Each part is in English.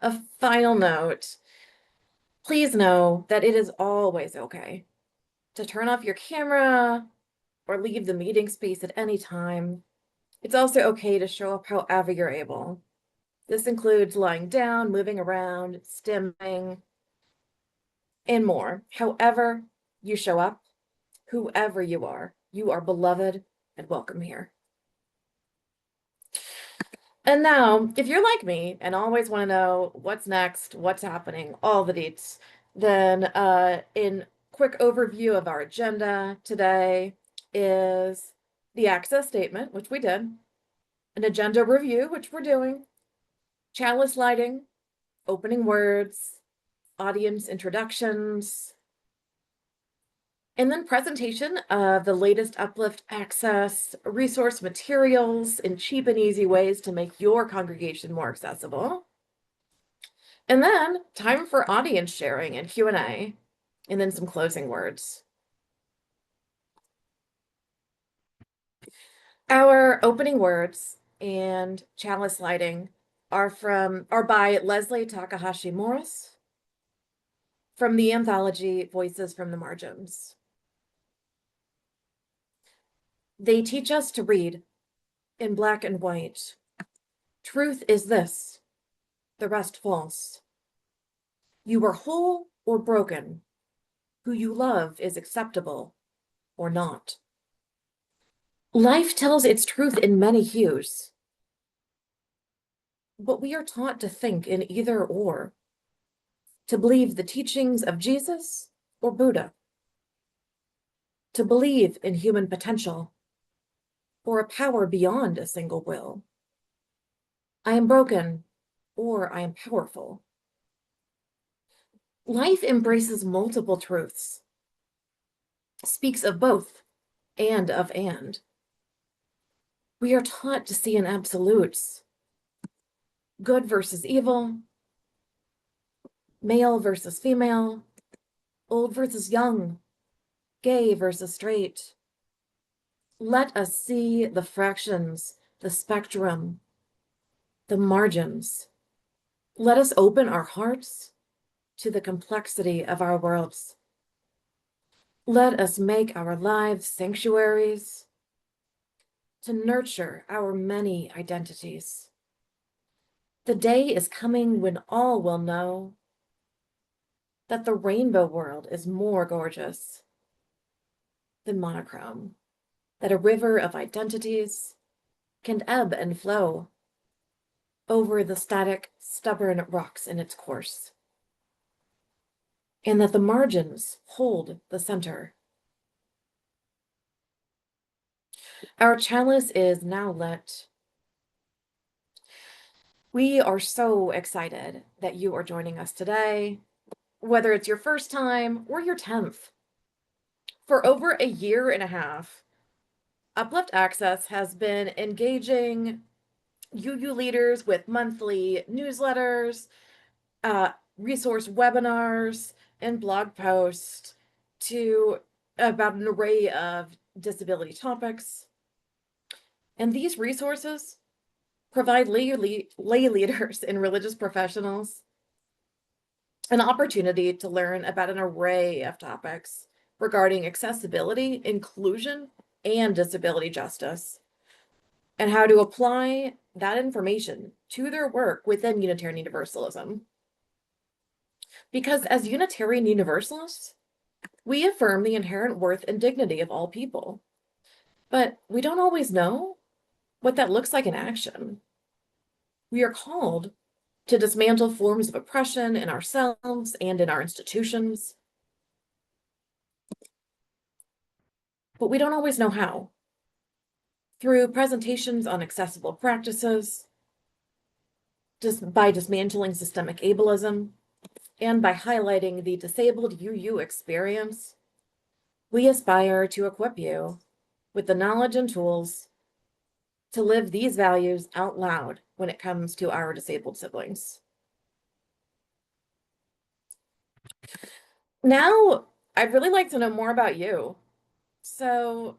A final note, please know that it is always okay to turn off your camera or leave the meeting space at any time. It's also okay to show up however you're able. This includes lying down, moving around, stimming, and more. However you show up, whoever you are beloved and welcome here. And now, if you're like me and always want to know what's next, what's happening, all the deets, then in quick overview of our agenda today is the access statement, which we did, an agenda review, which we're doing, chalice lighting, opening words, audience introductions, and then presentation of the latest Uplift Access resource materials in cheap and easy ways to make your congregation more accessible. And then time for audience sharing and Q&A, and then some closing words. Our opening words and chalice lighting are by Leslie Takahashi Morris from the anthology Voices from the Margins. They teach us to read in black and white. Truth is this, the rest false. You are whole or broken. Who you love is acceptable or not. Life tells its truth in many hues, but we are taught to think in either or, to believe the teachings of Jesus or Buddha, to believe in human potential or a power beyond a single will. I am broken or I am powerful. Life embraces multiple truths, speaks of both and of and. We are taught to see in absolutes, good versus evil, male versus female, old versus young, gay versus straight. Let us see the fractions, the spectrum, the margins. Let us open our hearts to the complexity of our worlds. Let us make our lives sanctuaries to nurture our many identities. The day is coming when all will know that the rainbow world is more gorgeous than monochrome, that a river of identities can ebb and flow over the static, stubborn rocks in its course, and that the margins hold the center. Our chalice is now lit. We are so excited that you are joining us today, whether it's your first time or your 10th. For over a year and a half, Uplift Access has been engaging UU leaders with monthly newsletters, resource webinars, and blog posts about an array of disability topics. And these resources provide lay leaders and religious professionals an opportunity to learn about an array of topics regarding accessibility, inclusion, and disability justice, and how to apply that information to their work within Unitarian Universalism. Because as Unitarian Universalists, we affirm the inherent worth and dignity of all people, but we don't always know what that looks like in action. We are called to dismantle forms of oppression in ourselves and in our institutions, but we don't always know how. Through presentations on accessible practices, just by dismantling systemic ableism, and by highlighting the disabled UU experience, we aspire to equip you with the knowledge and tools to live these values out loud when it comes to our disabled siblings. Now, I'd really like to know more about you. So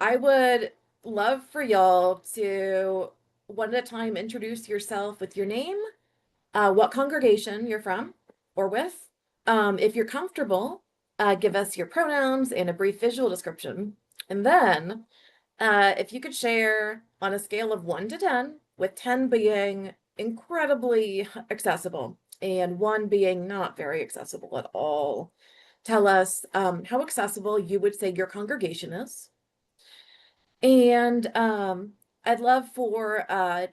I would love for y'all to one at a time introduce yourself with your name, what congregation you're from or with. If you're comfortable, give us your pronouns and a brief visual description. And then, if you could share on a scale of 1 to 10, with 10 being incredibly accessible and 1 being not very accessible at all, tell us how accessible you would say your congregation is. And I'd love for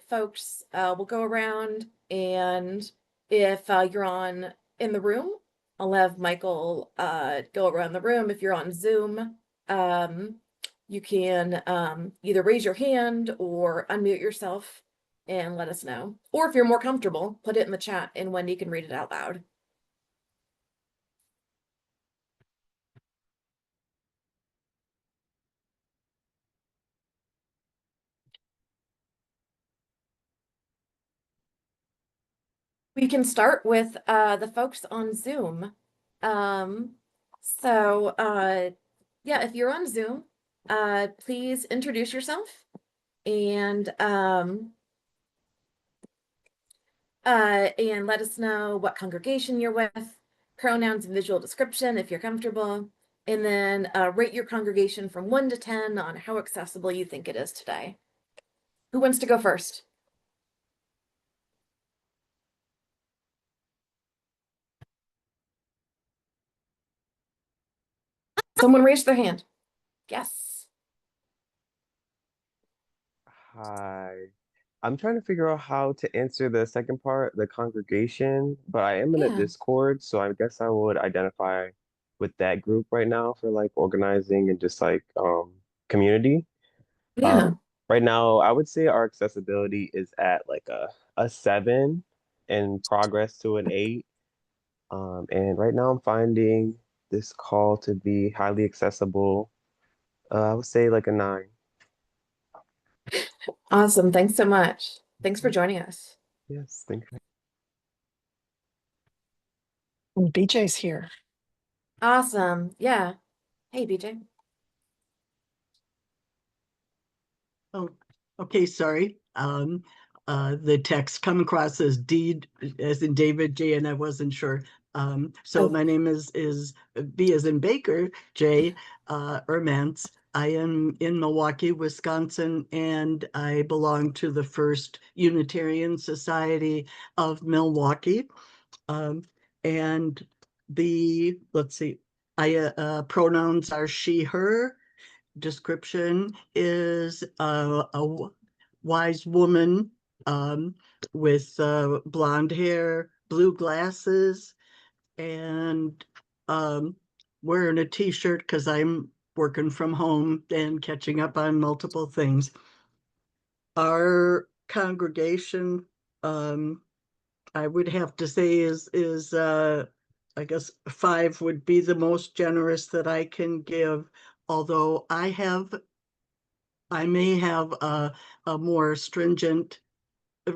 folks, we'll go around, and if you're in the room, I'll have Michael go around the room. If you're on Zoom, you can either raise your hand or unmute yourself and let us know. Or if you're more comfortable, put it in the chat and Wendy can read it out loud. We can start with the folks on Zoom. Yeah, if you're on Zoom, please introduce yourself and let us know what congregation you're with, pronouns and visual description if you're comfortable, and then rate your congregation from 1 to 10 on how accessible you think it is today. Who wants to go first? Someone raised their hand. Yes. Hi. I'm trying to figure out how to answer the second part, the congregation, but I am in a Yeah. Discord, so I guess I would identify with that group right now for like organizing and just like community. Yeah. Right now, I would say our accessibility is at like a 7 and progress to an 8. And right now I'm finding this call to be highly accessible. I would say like a 9. Awesome. Thanks so much. Thanks for joining us. Yes, thank you. And BJ's here. Awesome. Yeah. Hey, BJ. Oh, okay, sorry. The text come across as D as in David J, and I wasn't sure. So Oh. my name is B as in Baker, J Ermance. I am in Milwaukee, Wisconsin, and I belong to the First Unitarian Society of Milwaukee. And let's see, pronouns are she, her. Description is a wise woman with blonde hair, blue glasses, and wearing a t-shirt because I'm working from home and catching up on multiple things. Our congregation, I would have to say is I guess 5 would be the most generous that I can give, although I may have a more stringent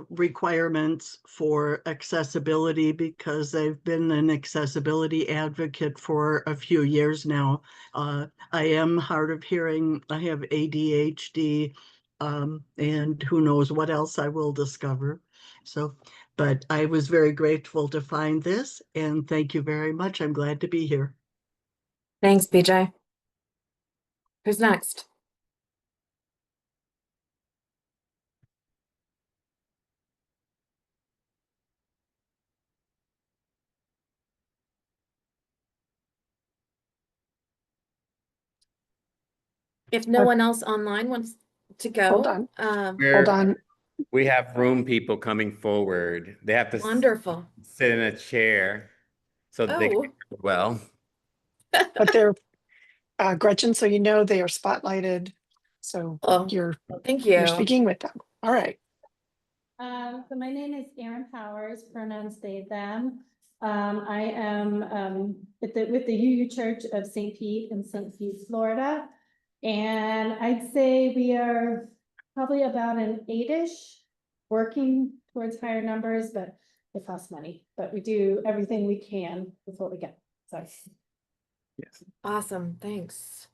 requirements for accessibility because I've been an accessibility advocate for a few years now. I am hard of hearing, I have ADHD, and who knows what else I will discover. So, but I was very grateful to find this, and thank you very much. I'm glad to be here. Thanks, BJ. Who's next? If no one else online wants to go, Hold on. Hold We're, on. we have room people coming forward. They have to wonderful. sit in a chair so that they can Oh, hear well. But they're Gretchen, so you know they are spotlighted. So oh, you're thank you. speaking with them. All right. So my name is Erin Powers, pronouns they, them. I am with the UU Church of St. Pete in St. Pete, Florida. And I'd say we are probably about an 8-ish, working towards higher numbers, but it costs money. But we do everything we can with what we get. So Yes. Awesome. Thanks.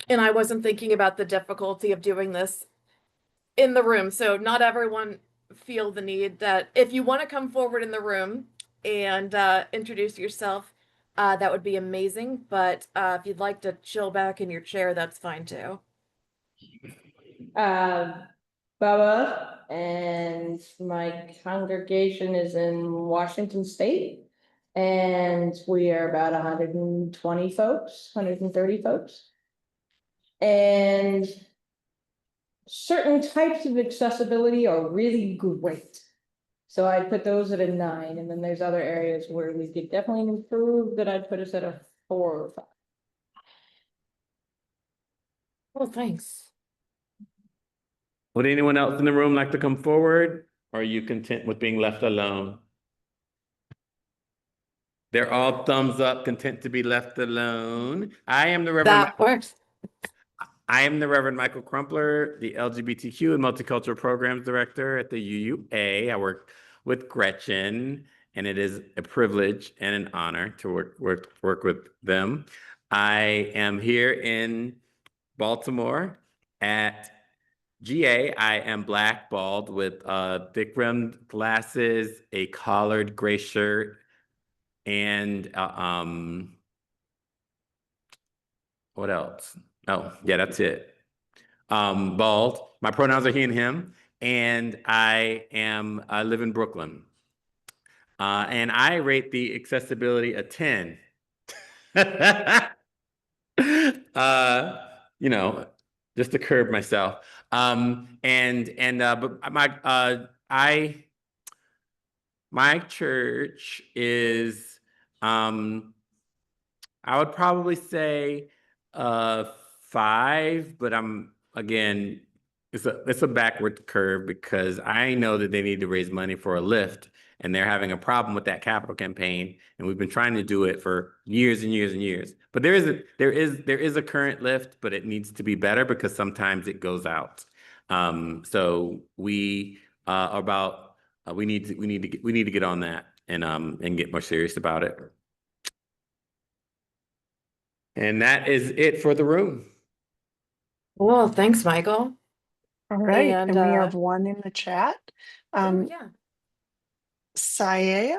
And I wasn't thinking about the difficulty of doing this in the room. So not everyone feel the need that if you want to come forward in the room and introduce yourself, that would be amazing. But if you'd like to chill back in your chair, that's fine too. Bubba, and my congregation is in Washington State. And we are about 120 folks, 130 folks. And certain types of accessibility are really great. So I'd put those at a 9, and then there's other areas where we could definitely improve that I'd put us at a 4 or 5. Well, thanks. Would anyone else in the room like to come forward? Or are you content with being left alone? They're all thumbs up, content to be left alone. I am the Reverend. That works. I am the Reverend Michael Crumpler, the LGBTQ and Multicultural Programs Director at the UUA. I work with Gretchen, and it is a privilege and an honor to work with them. I am here in Baltimore at GA. I am black, bald, with thick rimmed glasses, a collared gray shirt, and what else? Oh, yeah, that's it. Bald. My pronouns are he and him, and I live in Brooklyn. And I rate the accessibility a 10. You know, just to curb myself. But my church is I would probably say 5, but again, it's a backward curve because I know that they need to raise money for a lift, and they're having a problem with that capital campaign, and we've been trying to do it for years and years and years. But there is a current lift, but it needs to be better because sometimes it goes out. So we we need to get on that and get more serious about it. And that is it for the room. Well, thanks, Michael. All right, And, and we have one in the chat. Oh, yeah. Saya,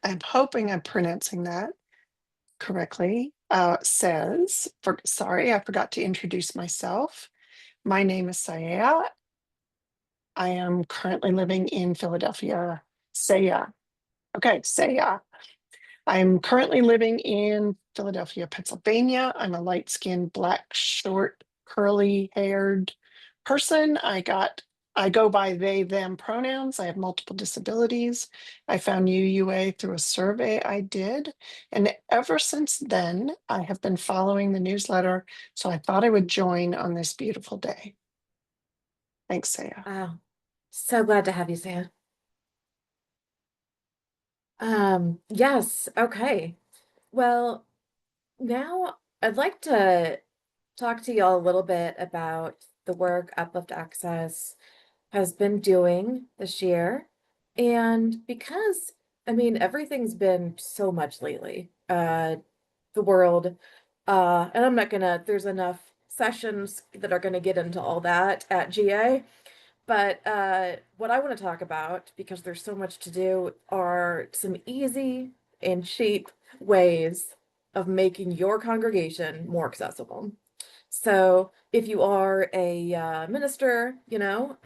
I'm hoping I'm pronouncing that correctly, says, sorry, I forgot to introduce myself. My name is Saya. I am currently living in Philadelphia. Saya. Okay, Saya. I'm currently living in Philadelphia, Pennsylvania. I'm a light-skinned, black, short, curly-haired person. I go by they, them pronouns. I have multiple disabilities. I found UUA through a survey I did. And ever since then, I have been following the newsletter. So I thought I would join on this beautiful day. Thanks, Saya. Wow. So glad to have you, Sam. Yes, okay. Well, now I'd like to talk to y'all a little bit about the work Uplift Access has been doing this year. And because, I mean, everything's been so much lately, the world, and I'm not gonna, there's enough sessions that are gonna get into all that at GA. But what I want to talk about, because there's so much to do, are some easy and cheap ways of making your congregation more accessible. So if you are a minister, you know,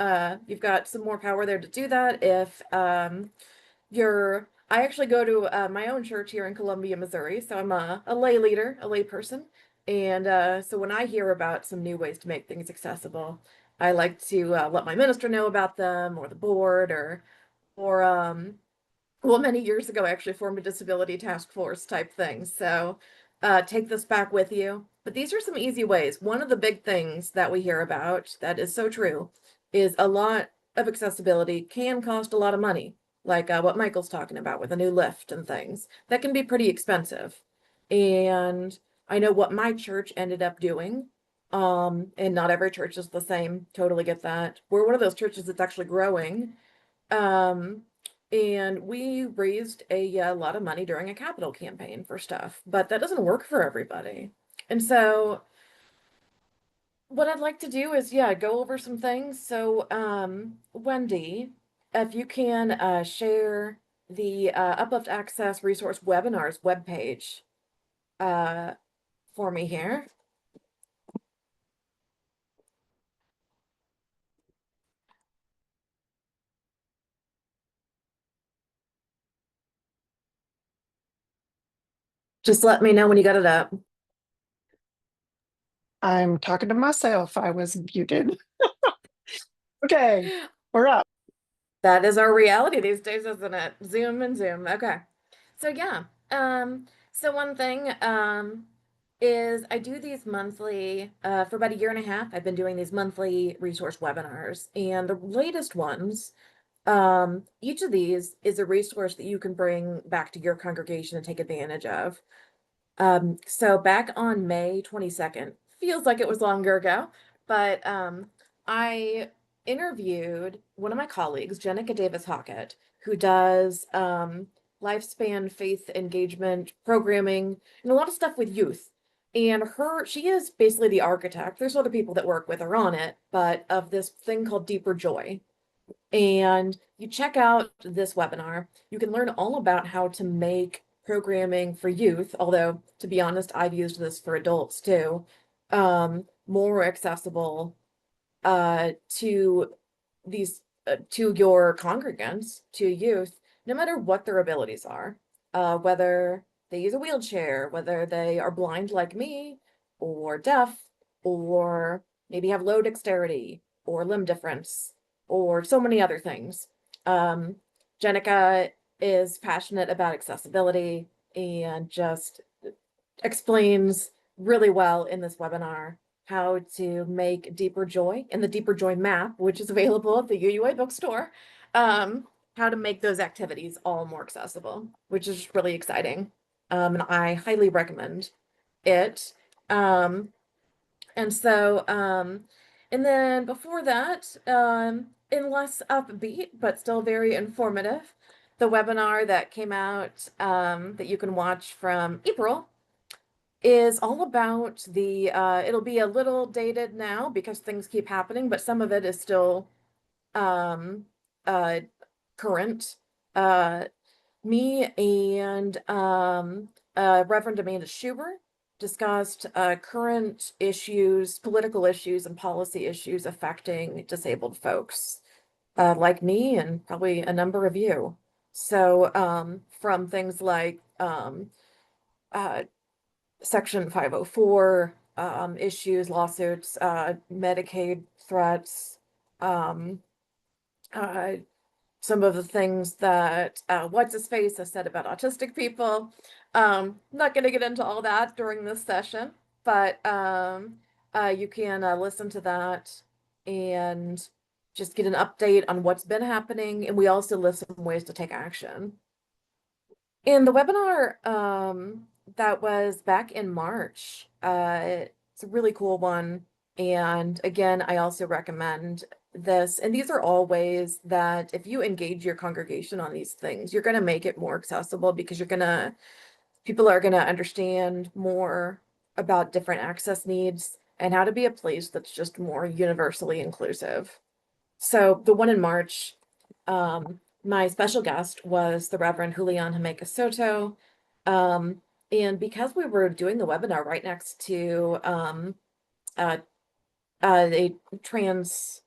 you've got some more power there to do that. If I actually go to my own church here in Columbia, Missouri, so I'm a lay leader, a lay person. And so when I hear about some new ways to make things accessible, I like to let my minister know about them, or the board, or well, many years ago, I actually formed a disability task force type thing. So take this back with you. But these are some easy ways. One of the big things that we hear about that is so true is a lot of accessibility can cost a lot of money, like what Michael's talking about with a new lift and things. That can be pretty expensive. And I know what my church ended up doing. And not every church is the same. Totally get that. We're one of those churches that's actually growing. And we raised a lot of money during a capital campaign for stuff, but that doesn't work for everybody. And so what I'd like to do is, yeah, go over some things. So, Wendy, if you can share the Uplift Access Resource Webinars webpage for me here. Just let me know when you got it up. I'm talking to myself. I was muted. Okay, we're up. That is our reality these days, isn't it? Zoom and Zoom. Okay. So yeah. So one thing is I do these monthly for about a year and a half. I've been doing these monthly resource webinars, and the latest ones, each of these is a resource that you can bring back to your congregation and take advantage of. So back on May 22nd, feels like it was longer ago, but I interviewed one of my colleagues, Jenica Davis Hockett, who does lifespan faith engagement programming and a lot of stuff with youth. And she is basically the architect. There's other people that work with her on it, but of this thing called Deeper Joy. And you check out this webinar, you can learn all about how to make programming for youth, although to be honest, I've used this for adults too, more accessible to these to your congregants, to youth, no matter what their abilities are, whether they use a wheelchair, whether they are blind like me, or deaf, or maybe have low dexterity or limb difference, or so many other things. Jenica is passionate about accessibility and just explains really well in this webinar how to make Deeper Joy and the Deeper Joy map, which is available at the UUA bookstore, how to make those activities all more accessible, which is really exciting. And I highly recommend it. And so, and then before that, in less upbeat, but still very informative, the webinar that came out that you can watch from April is all about the, it'll be a little dated now because things keep happening, but some of it is still um, current. Me and Reverend Amanda Schuber discussed current issues, political issues, and policy issues affecting disabled folks like me and probably a number of you. So from things like Section 504 issues, lawsuits, Medicaid threats, um, uh, some of the things that what's his face has said about autistic people. Not going to get into all that during this session, but you can listen to that and just get an update on what's been happening. And we also list some ways to take action. In the webinar that was back in March, it's a really cool one. And again, I also recommend this. And these are all ways that if you engage your congregation on these things, you're going to make it more accessible because people are going to understand more about different access needs and how to be a place that's just more universally inclusive. So the one in March, my special guest was the Reverend Julian Jamaica Soto. And because we were doing the webinar right next to a trans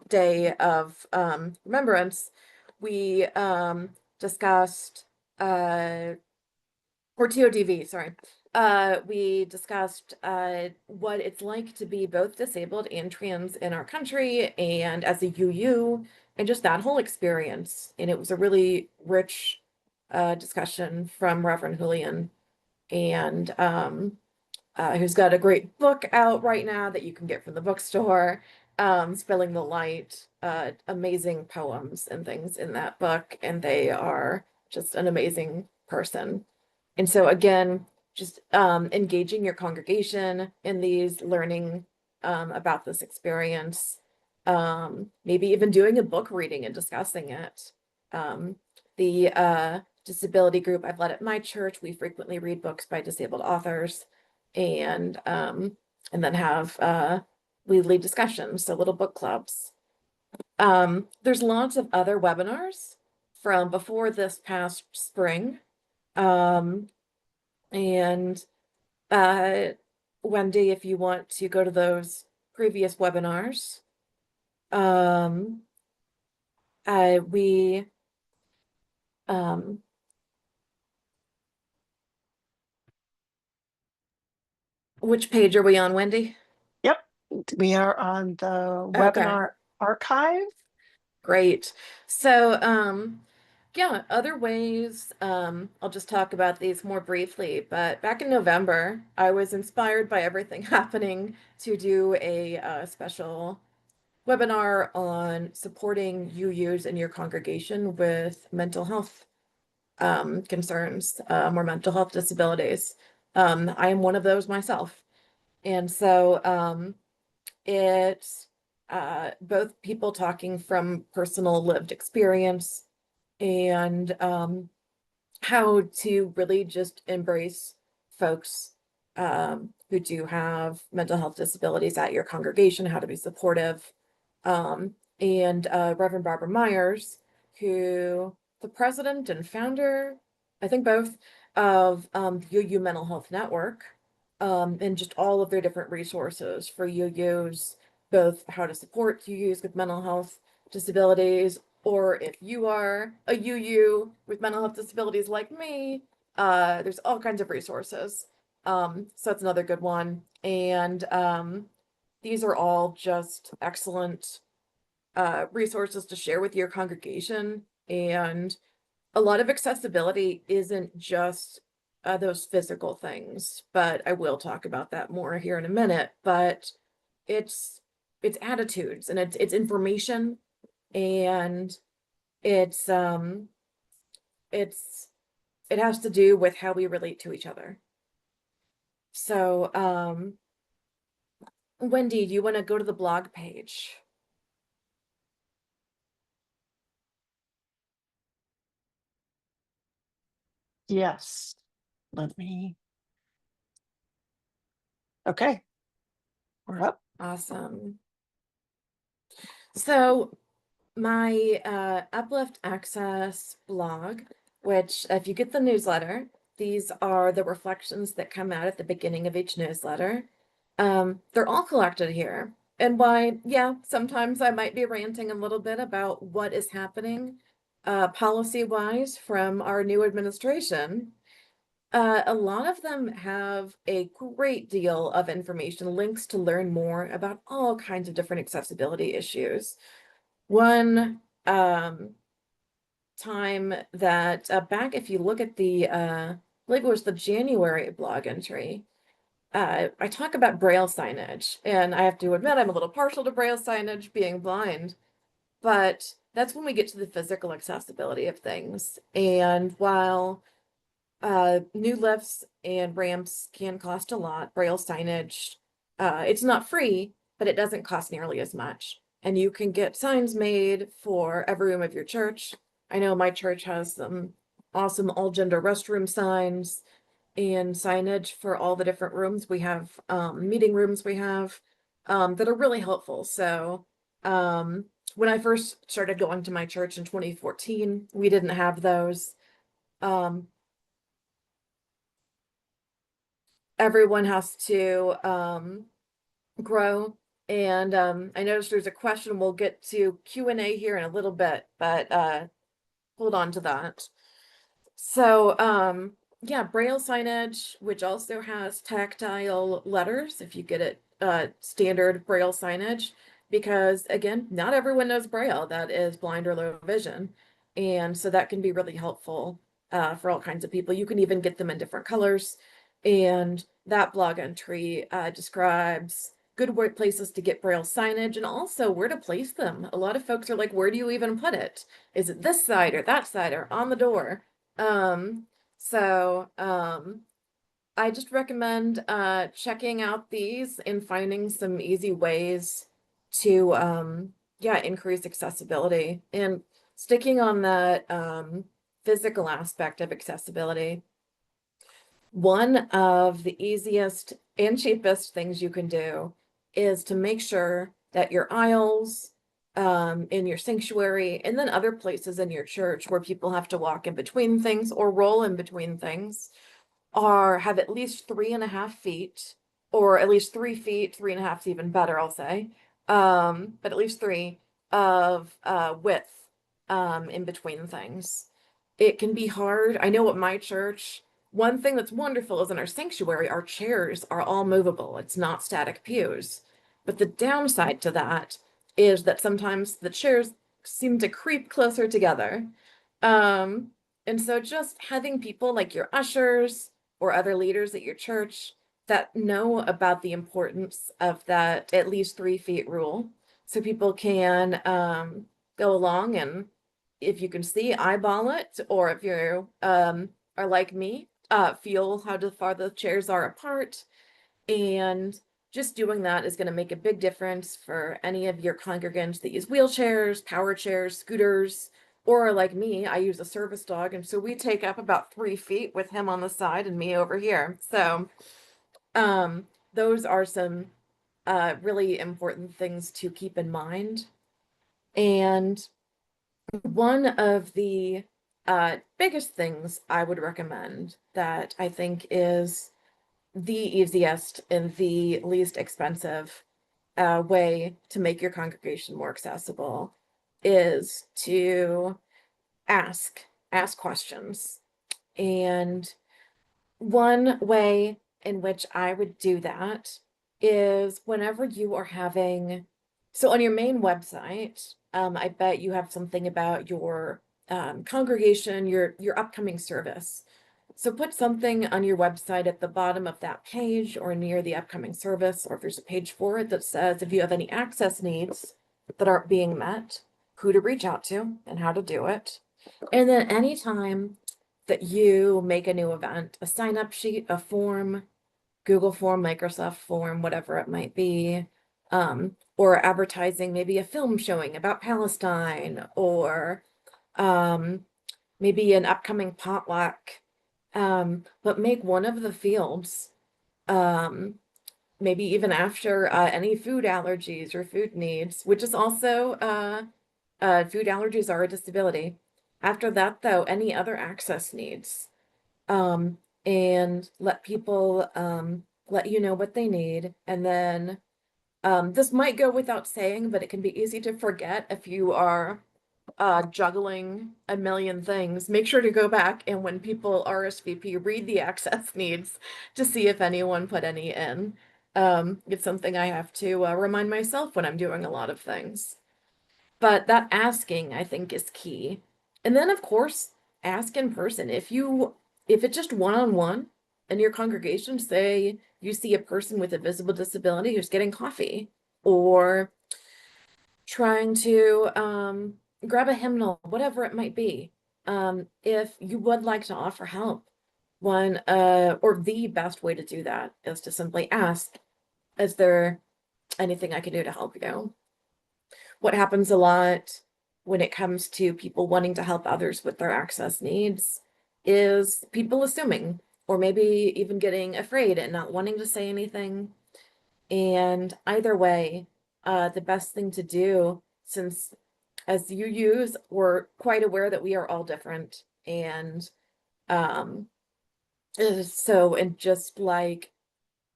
day of remembrance, we discussed or TODV, sorry. We discussed what it's like to be both disabled and trans in our country and as a UU and just that whole experience. And it was a really rich discussion from Reverend Julian and who's got a great book out right now that you can get from the bookstore, Spilling the Light, amazing poems and things in that book. And they are just an amazing person. And so again, just engaging your congregation in these learning about this experience, maybe even doing a book reading and discussing it. The disability group I've led at my church, we frequently read books by disabled authors. And and then have weekly discussions, so little book clubs. There's lots of other webinars from before this past spring. And Wendy, if you want to go to those previous webinars, we which page are we on, Wendy? Yep, we are on the Okay. webinar archive. Great. So, yeah, other ways, I'll just talk about these more briefly, but back in November, I was inspired by everything happening to do a special webinar on supporting UUs in your congregation with mental health concerns, or mental health disabilities. I am one of those myself. And so it's both people talking from personal lived experience and how to really just embrace folks who do have mental health disabilities at your congregation, how to be supportive. And Reverend Barbara Myers, who the president and founder, I think both, of the UU Mental Health Network, and just all of their different resources for UUs, both how to support UUs with mental health disabilities, or if you are a UU with mental health disabilities like me, there's all kinds of resources. So that's another good one. And these are all just excellent resources to share with your congregation. And a lot of accessibility isn't just those physical things, but I will talk about that more here in a minute. But it's attitudes, and it's information, and it's it has to do with how we relate to each other. So Wendy, do you want to go to the blog page? Yes, let me. Okay, we're up. Awesome. So my Uplift Access blog, which if you get the newsletter, these are the reflections that come out at the beginning of each newsletter. They're all collected here. And why, yeah, sometimes I might be ranting a little bit about what is happening policy-wise from our new administration. A lot of them have a great deal of information, links to learn more about all kinds of different accessibility issues. One time that back, if you look at the, I believe it was the January blog entry, I talk about Braille signage, and I have to admit I'm a little partial to Braille signage, being blind, but that's when we get to the physical accessibility of things. And while new lifts and ramps can cost a lot, Braille signage, it's not free, but it doesn't cost nearly as much. And you can get signs made for every room of your church. I know my church has some awesome all gender restroom signs and signage for all the different rooms we have, meeting rooms we have, that are really helpful. So when I first started going to my church in 2014, we didn't have those. Everyone has to grow. And I noticed there's a question. We'll get to Q&A here in a little bit, but hold on to that. So yeah, Braille signage, which also has tactile letters if you get it standard Braille signage, because again, not everyone knows Braille that is blind or low vision. And so that can be really helpful for all kinds of people. You can even get them in different colors. And that blog entry describes good places to get Braille signage and also where to place them. A lot of folks are like, where do you even put it? Is it this side or that side or on the door? I just recommend checking out these and finding some easy ways to yeah, increase accessibility. And sticking on that physical aspect of accessibility, one of the easiest and cheapest things you can do is to make sure that your aisles, in your sanctuary, and then other places in your church where people have to walk in between things or roll in between things have at least 3.5 feet, or at least 3 feet, 3.5 is even better, I'll say. But at least 3 of width in between things. It can be hard. I know at my church, one thing that's wonderful is in our sanctuary, our chairs are all movable. It's not static pews. But the downside to that is that sometimes the chairs seem to creep closer together. And so just having people like your ushers or other leaders at your church that know about the importance of that at least 3 feet rule, so people can go along and, if you can see, eyeball it, or if you are like me, feel how far the chairs are apart. And just doing that is going to make a big difference for any of your congregants that use wheelchairs, power chairs, scooters, or like me, I use a service dog, and so we take up about 3 feet with him on the side and me over here. So those are some really important things to keep in mind. And one of the biggest things I would recommend that I think is the easiest and the least expensive way to make your congregation more accessible is to ask questions. And one way in which I would do that is whenever you are having, so on your main website, I bet you have something about your congregation, your upcoming service. So put something on your website at the bottom of that page or near the upcoming service, or if there's a page for it that says if you have any access needs that aren't being met, who to reach out to and how to do it. And then anytime that you make a new event, a sign up sheet, a form, Google form, Microsoft form, whatever it might be, or advertising maybe a film showing about Palestine, or maybe an upcoming potluck, but make one of the fields, maybe even after any food allergies or food needs, which is also food allergies are a disability. After that, though, any other access needs, and let people let you know what they need. And then this might go without saying, but it can be easy to forget if you are juggling a million things. Make sure to go back and when people RSVP, read the access needs to see if anyone put any in. It's something I have to remind myself when I'm doing a lot of things. But that asking, I think, is key. And then, of course, ask in person. If it's just one-on-one in your congregation, say you see a person with a visible disability who's getting coffee or trying to grab a hymnal, whatever it might be. If you would like to offer help, one or the best way to do that is to simply ask, is there anything I can do to help you? What happens a lot when it comes to people wanting to help others with their access needs is people assuming, or maybe even getting afraid and not wanting to say anything. And either way, the best thing to do, since as we're quite aware that we are all different, and just like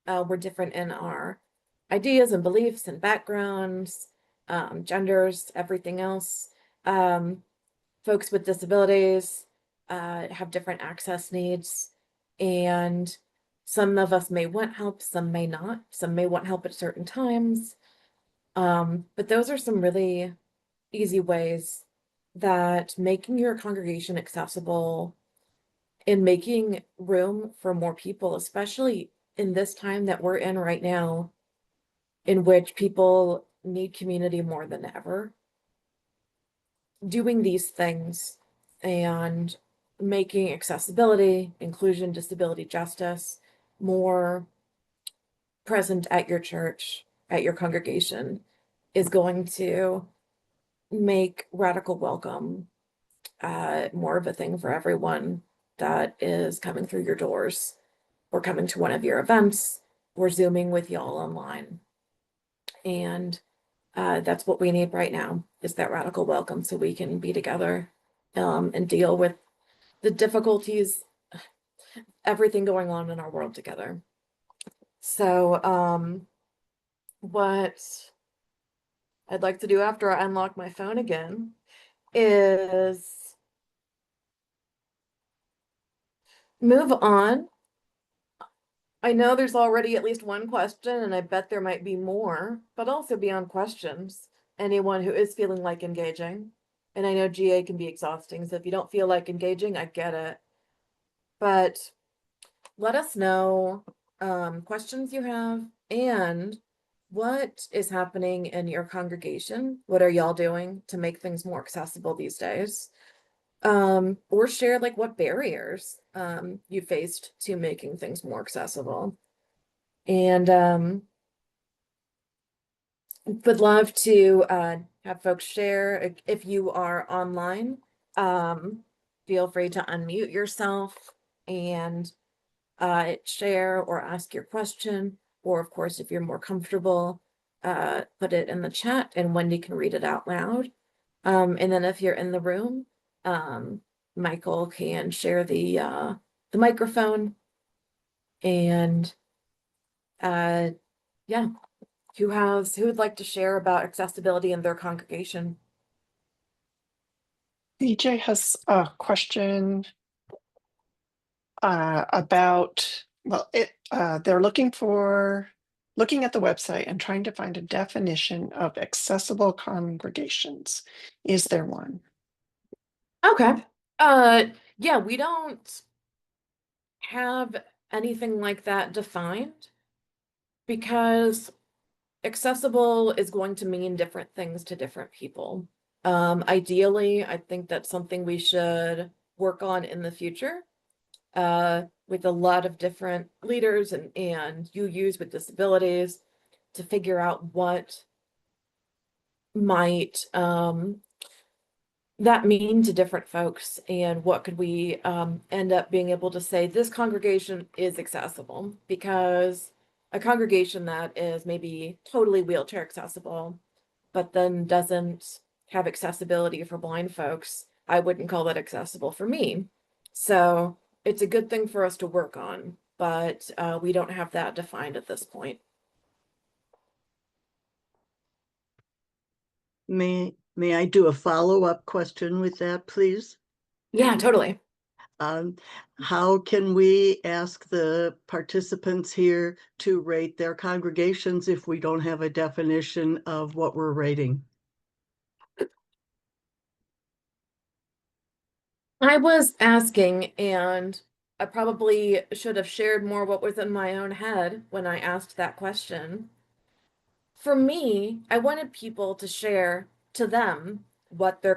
we're different in our ideas and beliefs and backgrounds, genders, everything else. Folks with disabilities have different access needs, and some of us may want help, some may not. Some may want help at certain times. But those are some really easy ways that making your congregation accessible and making room for more people, especially in this time that we're in right now, in which people need community more than ever. Doing these things and making accessibility, inclusion, disability justice more present at your church, at your congregation, is going to make radical welcome more of a thing for everyone that is coming through your doors or coming to one of your events we're Zooming with y'all online. And that's what we need right now, is that radical welcome so we can be together and deal with the difficulties, everything going on in our world together. So what I'd like to do after I unlock my phone again is move on. I know there's already at least one question, and I bet there might be more, but also beyond questions, anyone who is feeling like engaging. And I know GA can be exhausting, so if you don't feel like engaging, I get it. But let us know questions you have and what is happening in your congregation. What are y'all doing to make things more accessible these days? Or share like what barriers you faced to making things more accessible. And would love to have folks share. If you are online, feel free to unmute yourself and share or ask your question. Or of course, if you're more comfortable, put it in the chat and Wendy can read it out loud. And then if you're in the room, Michael can share the microphone. And yeah, who would like to share about accessibility in their congregation? DJ has a question about, well, they're looking at the website and trying to find a definition of accessible congregations. Is there one? Okay. Yeah, we don't have anything like that defined because accessible is going to mean different things to different people. Ideally, I think that's something we should work on in the future with a lot of different leaders and UUs with disabilities to figure out what might that mean to different folks and what could we end up being able to say this congregation is accessible, because a congregation that is maybe totally wheelchair accessible but then doesn't have accessibility for blind folks, I wouldn't call that accessible for me. So it's a good thing for us to work on, but we don't have that defined at this point. May I do a follow-up question with that, please? Yeah, totally. How can we ask the participants here to rate their congregations if we don't have a definition of what we're rating? I was asking, and I probably should have shared more what was in my own head when I asked that question. For me, I wanted people to share to them what their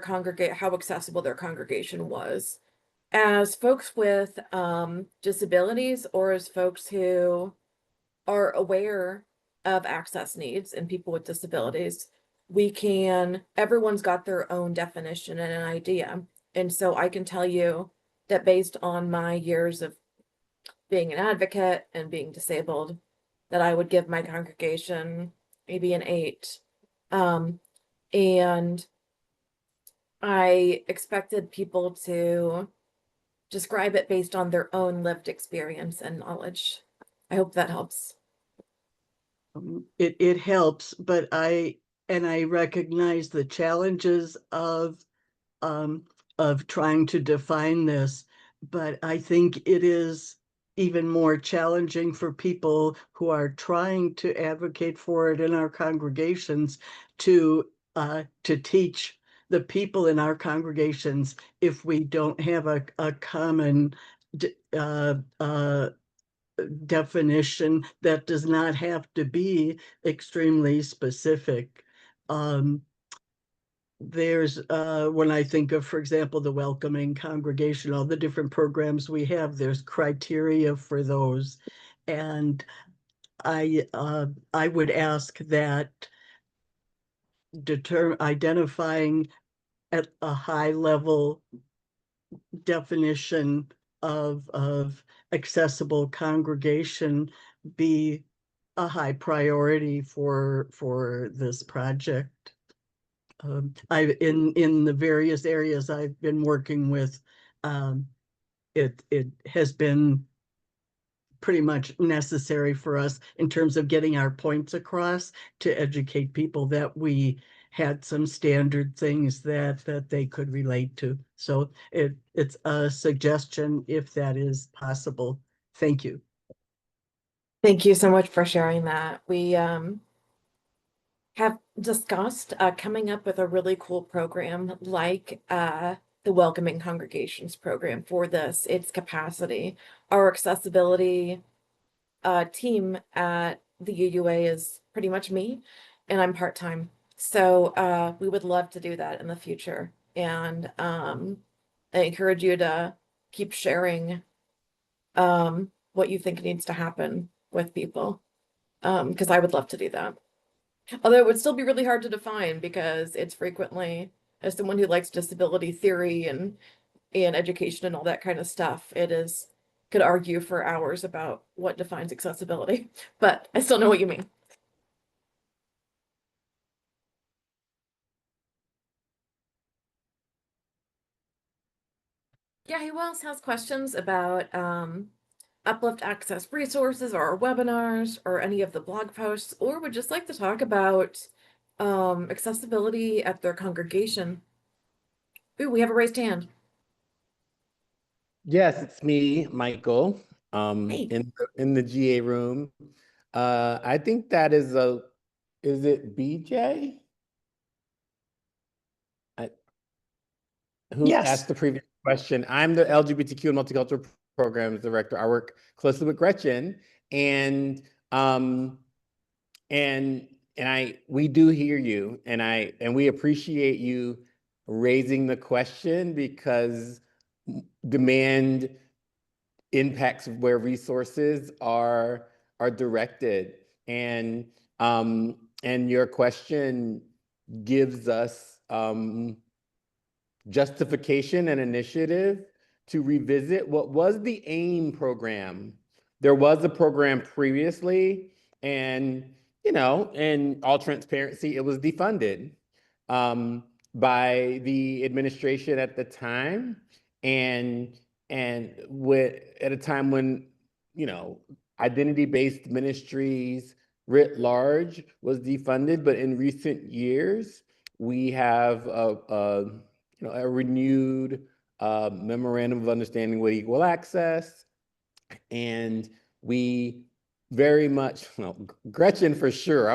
how accessible their congregation was. As folks with disabilities, or as folks who are aware of access needs and people with disabilities, everyone's got their own definition and an idea. And so I can tell you that based on my years of being an advocate and being disabled, that I would give my congregation maybe an 8. And I expected people to describe it based on their own lived experience and knowledge. I hope that helps. It helps, but I recognize the challenges of trying to define this, but I think it is even more challenging for people who are trying to advocate for it in our congregations to teach the people in our congregations if we don't have a common definition that does not have to be extremely specific. There's when I think of, for example, the welcoming congregation, all the different programs we have, there's criteria for those. And I would ask that identifying at a high level definition of accessible congregation be a high priority for this project. In the various areas I've been working with, it has been pretty much necessary for us in terms of getting our points across to educate people that we had some standard things that they could relate to. So it's a suggestion if that is possible. Thank you. Thank you so much for sharing that. We have discussed coming up with a really cool program like the Welcoming Congregations program for this, its capacity. Our accessibility team at the UUA is pretty much me, and I'm part-time. So we would love to do that in the future. And I encourage you to keep sharing what you think needs to happen with people, because I would love to do that. Although it would still be really hard to define because it's frequently, as someone who likes disability theory and education and all that kind of stuff, it is could argue for hours about what defines accessibility, but I still know what you mean. Yeah, who else has questions about Uplift Access resources or our webinars or any of the blog posts, or would just like to talk about accessibility at their congregation? Ooh, we have a raised hand. Yes, it's me, Michael, Hey. in the GA room. I think that is it BJ? Who Yes. asked the previous question? I'm the LGBTQ and Multicultural Programs Director. I work closely with Gretchen, and we do hear you, and we appreciate you raising the question, because demand impacts where resources are directed, and your question gives us justification and initiative to revisit what was the AIM program. There was a program previously, and in all transparency, it was defunded by the administration at the time, and at a time when identity-based ministries writ large was defunded. But in recent years, we have a renewed memorandum of understanding with Equal Access, and we very much, Gretchen for sure.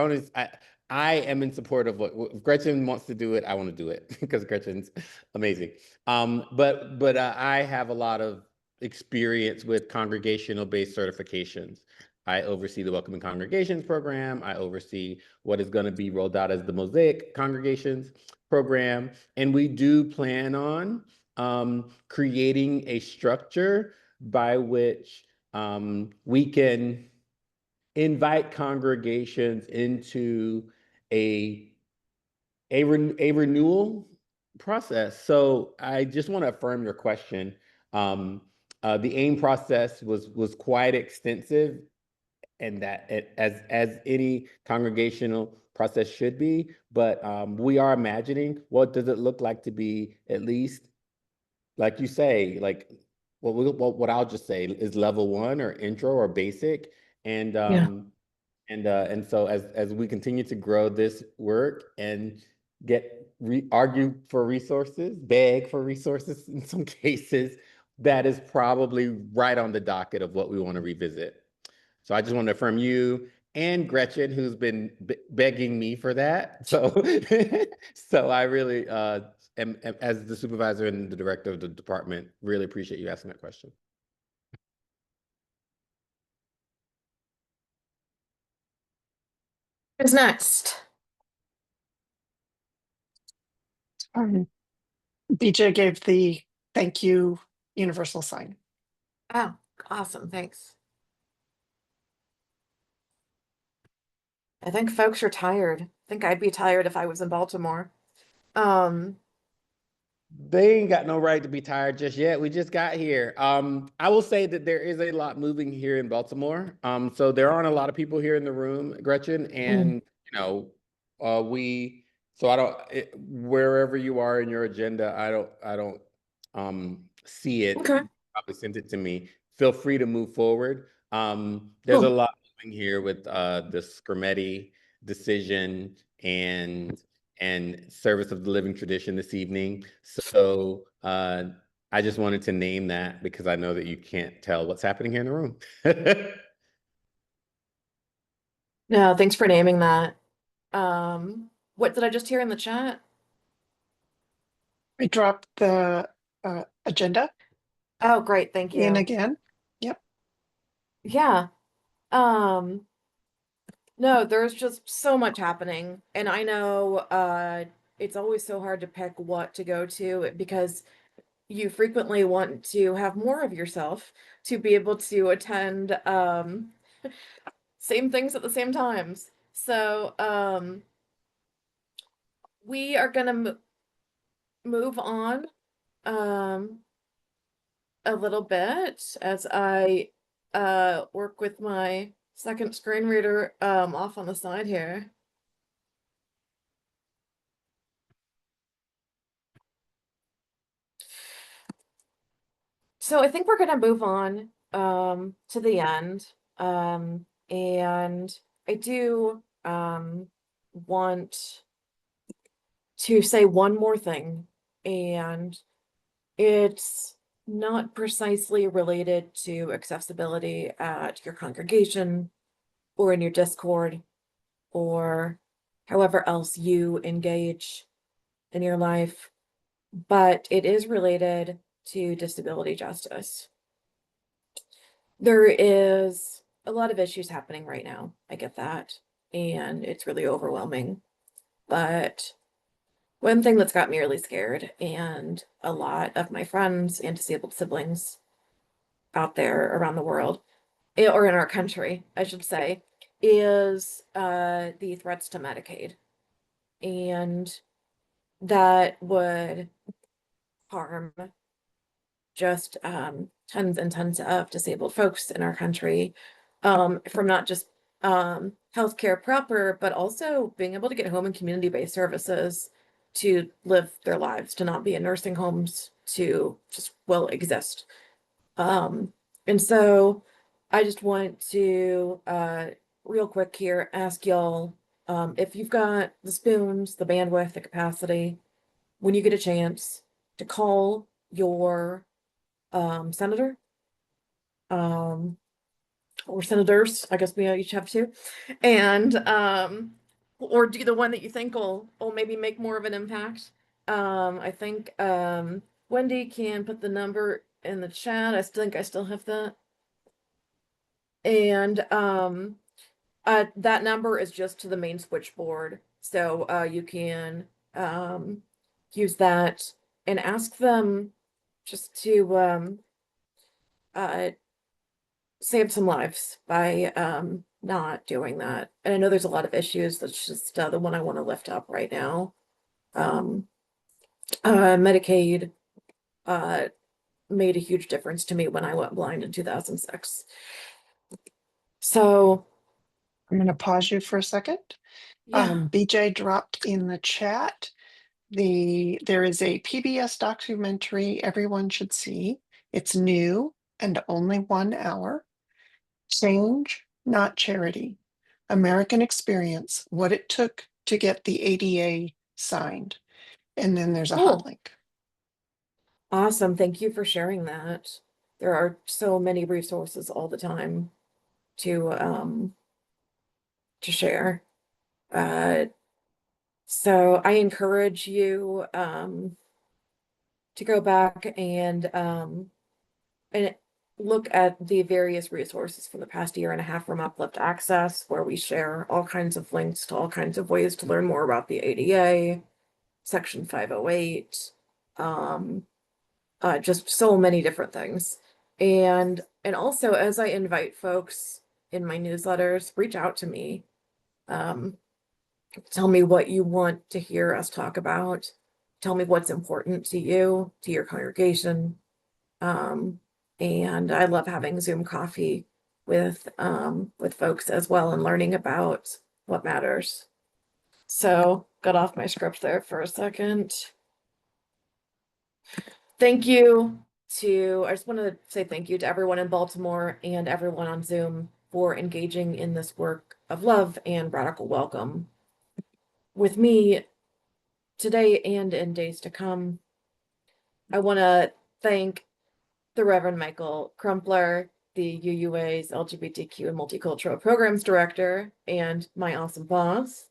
I am in support of what if Gretchen wants to do it. I want to do it because Gretchen's amazing. But I have a lot of experience with congregational-based certifications. I oversee the Welcoming Congregations program. I oversee what is going to be rolled out as the Mosaic Congregations program, and we do plan on creating a structure by which we can invite congregations into a renewal process. So I just want to affirm your question. The AIM process was quite extensive, and that as any congregational process should be. But we are imagining what does it look like to be, at least, like you say, like what I'll just say is level 1 or intro or basic, and so as we continue to grow this work and argue for resources, beg for resources in some cases, that is probably right on the docket of what we want to revisit. So I just want to affirm you and Gretchen, who's been begging me for that. So so I really am, as the supervisor and the director of the department, really appreciate you asking that question. Who's next? BJ gave the thank you universal sign. Oh, awesome. Thanks. I think folks are tired. I think I'd be tired if I was in Baltimore. They ain't got no right to be tired just yet. We just got here. I will say that there is a lot moving here in Baltimore. So there aren't a lot of people here in the room, Gretchen, and so I don't, wherever you are in your agenda, I don't see it. Okay. Probably sent it to me. Feel free to move forward. There's a Cool. lot moving here with the Scrimeti decision and service of the living tradition this evening. So I just wanted to name that because I know that you can't tell what's happening here in the room. No, thanks for naming that. What did I just hear in the chat? I dropped the agenda Oh, great, thank in you. again. Yep. Yeah. Um, no, there's just so much happening, and I know it's always so hard to pick what to go to because you frequently want to have more of yourself to be able to attend same things at the same times. So we are gonna move on a little bit as I work with my second screen reader off on the side here. So I think we're gonna move on to the end. And I do want to say one more thing, and it's not precisely related to accessibility at your congregation or in your Discord or however else you engage in your life, but it is related to disability justice. There is a lot of issues happening right now. I get that. And it's really overwhelming. But one thing that's got me really scared, and a lot of my friends and disabled siblings out there around the world, or in our country, I should say, is the threats to Medicaid. And that would harm just tons and tons of disabled folks in our country, from not just healthcare proper, but also being able to get home and community-based services to live their lives, to not be in nursing homes, to just exist. And so I just want to real quick here ask y'all, if you've got the spoons, the bandwidth, the capacity, when you get a chance to call your senator, or senators, I guess we each have two, and or do the one that you think will maybe make more of an impact. I think Wendy can put the number in the chat. I think I still have that. And that number is just to the main switchboard. So you can use that and ask them just to save some lives by not doing that. And I know there's a lot of issues. That's just the one I want to lift up right now. Medicaid made a huge difference to me when I went blind in 2006. So I'm going to pause you for a second. yeah. BJ dropped in the chat. There is a PBS documentary everyone should see. It's new and only 1 hour. Change, Not Charity. American Experience, what it took to get the ADA signed. And then there's a Cool. hot link. Awesome. Thank you for sharing that. There are so many resources all the time to share. So I encourage you to go back and look at the various resources from the past year and a half from Uplift Access, where we share all kinds of links to all kinds of ways to learn more about the ADA, Section 508, just so many different things. And also, as I invite folks in my newsletters, reach out to me. Tell me what you want to hear us talk about. tell me what's important to you, to your congregation. And I love having Zoom coffee with folks as well and learning about what matters. So got off my script there for a second. Thank you I just want to say thank you to everyone in Baltimore and everyone on Zoom for engaging in this work of love and radical welcome with me today and in days to come. I want to thank the Reverend Michael Crumpler, the UUA's LGBTQ and Multicultural Programs Director, and my awesome boss.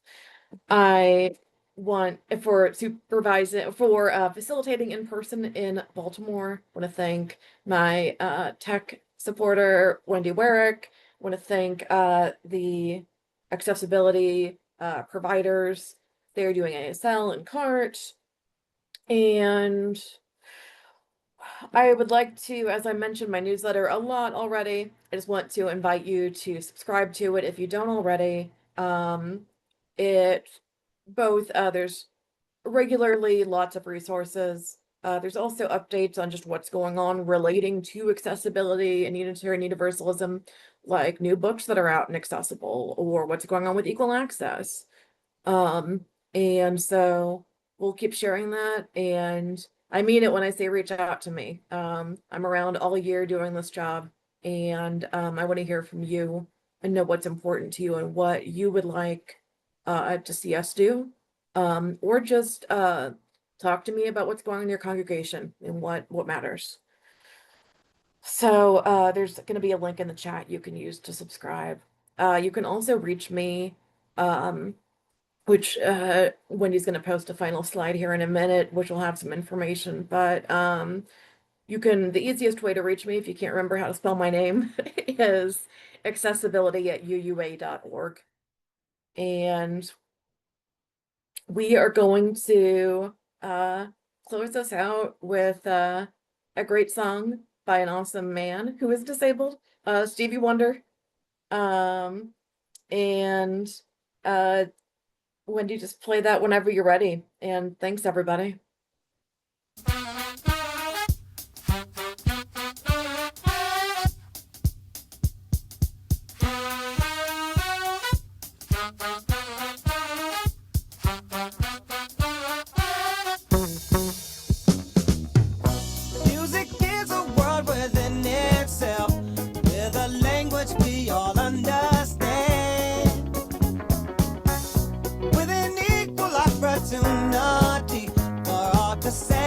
I want for facilitating in person in Baltimore. Want to thank my tech supporter Wendy Warwick. Want to thank the accessibility providers. They're doing ASL and CART. And I would like to, as I mentioned my newsletter a lot already, I just want to invite you to subscribe to it if you don't already. There's regularly lots of resources. There's also updates on just what's going on relating to accessibility and Unitarian Universalism, like new books that are out and accessible, or what's going on with equal access. And so we'll keep sharing that, and I mean it when I say reach out to me. I'm around all year doing this job, and I want to hear from you and know what's important to you and what you would like to see us do, or just talk to me about what's going on in your congregation and what matters. So there's going to be a link in the chat you can use to subscribe. You can also reach me, which Wendy's going to post a final slide here in a minute, which will have some information. But the easiest way to reach me, if you can't remember how to spell my name, is accessibility@uua.org. And we are going to close us out with a great song by an awesome man who is disabled, Stevie Wonder. Wendy, just play that whenever you're ready. And thanks, everybody. Music is a world within itself, with a language we all understand, with an equal opportunity for all to say.